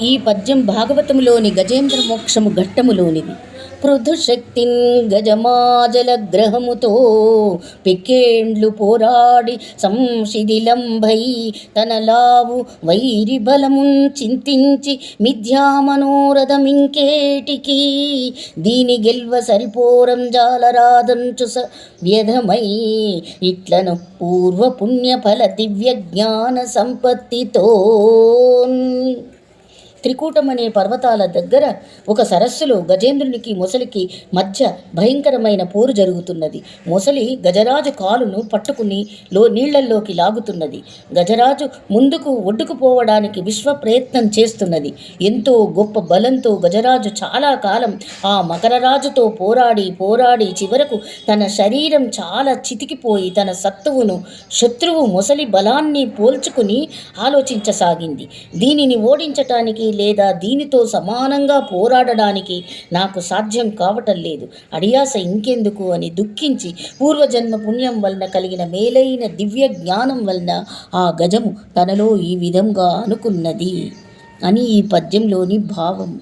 ఈ పద్యం భాగవతములోని గజేంద్ర మోక్షము ఘట్టములోనిది. పృథుశక్తిన్ గజమాజల గ్రహముతో పెక్కేండ్లు పోరాడి సంశిథిలంభై తనలావు వైరి బలమున్ చింతించి మిథ్యా మనోరథమింకేటికి దీని గెల్వ సరిపోరం జాలరాదంచు వ్యధమై ఇట్లను పూర్వ పుణ్యఫల దివ్య జ్ఞాన సంపత్తితో. త్రికూటం అనే పర్వతాల దగ్గర ఒక సరస్సులో గజేంద్రునికి మొసలికి మధ్య భయంకరమైన పోరు జరుగుతున్నది. మొసలి గజరాజు కాలును పట్టుకుని నీళ్లల్లోకి లాగుతున్నది. గజరాజు ముందుకు ఒడ్డుకుపోవడానికి విశ్వ ప్రయత్నం చేస్తున్నది. ఎంతో గొప్ప బలంతో గజరాజు చాలా కాలం ఆ మకరరాజుతో పోరాడి చివరకు తన శరీరం చాలా చితికిపోయి తన సత్తువును శత్రువు మొసలి బలాన్ని పోల్చుకుని ఆలోచించసాగింది. దీనిని ఓడించటానికి లేదా దీనితో సమానంగా పోరాడడానికి నాకు సాధ్యం కావటం లేదు, అడియాస ఇంకెందుకు అని దుఃఖించి పూర్వజన్మ పుణ్యం వలన కలిగిన మేలైన దివ్య జ్ఞానం వలన ఆ గజము తనలో ఈ విధంగా అనుకున్నది అని ఈ పద్యంలోని భావము.